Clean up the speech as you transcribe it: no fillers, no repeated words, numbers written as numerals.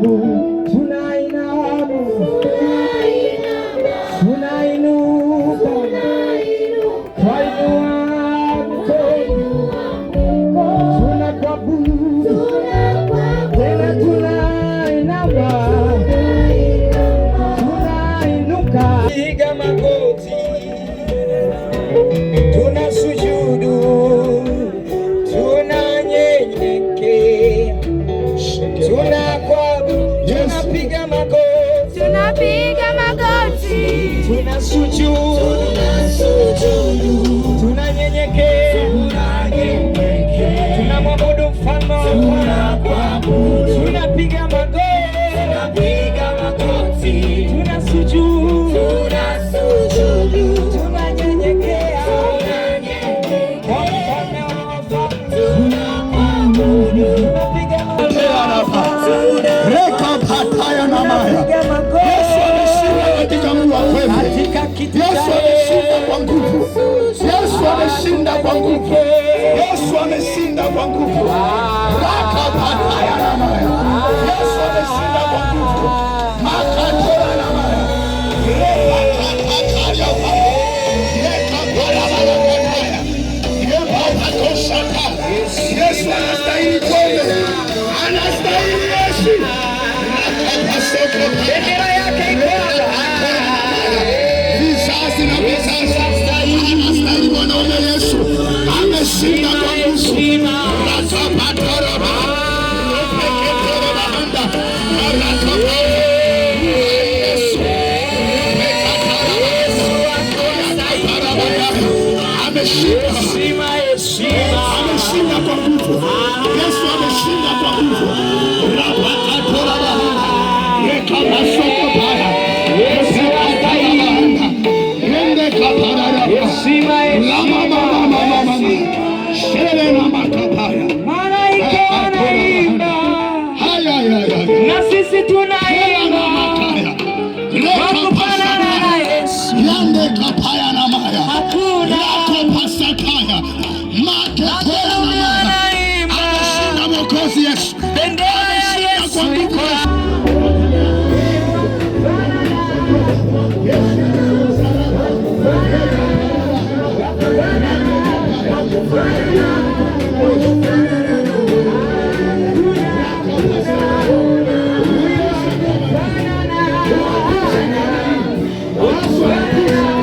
sababu tunainuka, twainua tunakuabudu, tena tunainuka, piga magoti, tunasujudu, tunanyenyekea, tunapiga magoti, tunasujudu, tunanyenyekea, tunamwabudu mfalme wa amani, tunapiga magoti, tunasujudu, tunanyenyekea kwa mfalme wa wafalme, tunapiga magoti. Yesu ameshinda katika mji wa kweli. Yesu ameshinda kwa nguvu. Yesu ameshinda kwa nguvu. Yesu ameshinda kwa nguvu. Rakapataya na maya. Yesu ameshinda kwa nguvu. Makatola na maya. Rekapataya maya. Rekapala malakataya. Yepapatoshaka. Yesu anastahili kweli. Anastahili Yesu. Bendera yake iko hapa. Vizazi na vizazi anastahili mwanaume Yesu. Ameshinda kwa nguvu. Rakapataraba. Repeketerabanda. Rakapa. Yesu. Ameshinda. Ameshinda kwa nguvu. Yesu ameshinda kwa nguvu. Rapakatoraba. Rekabasoko baya. Yesu atayibanda. Rende kapararaba. Lama mama mama. Shere na makapaya. Malaika wanaimba. Haya. Na sisi tunaimba. Rekapasoko. Yande kapaya.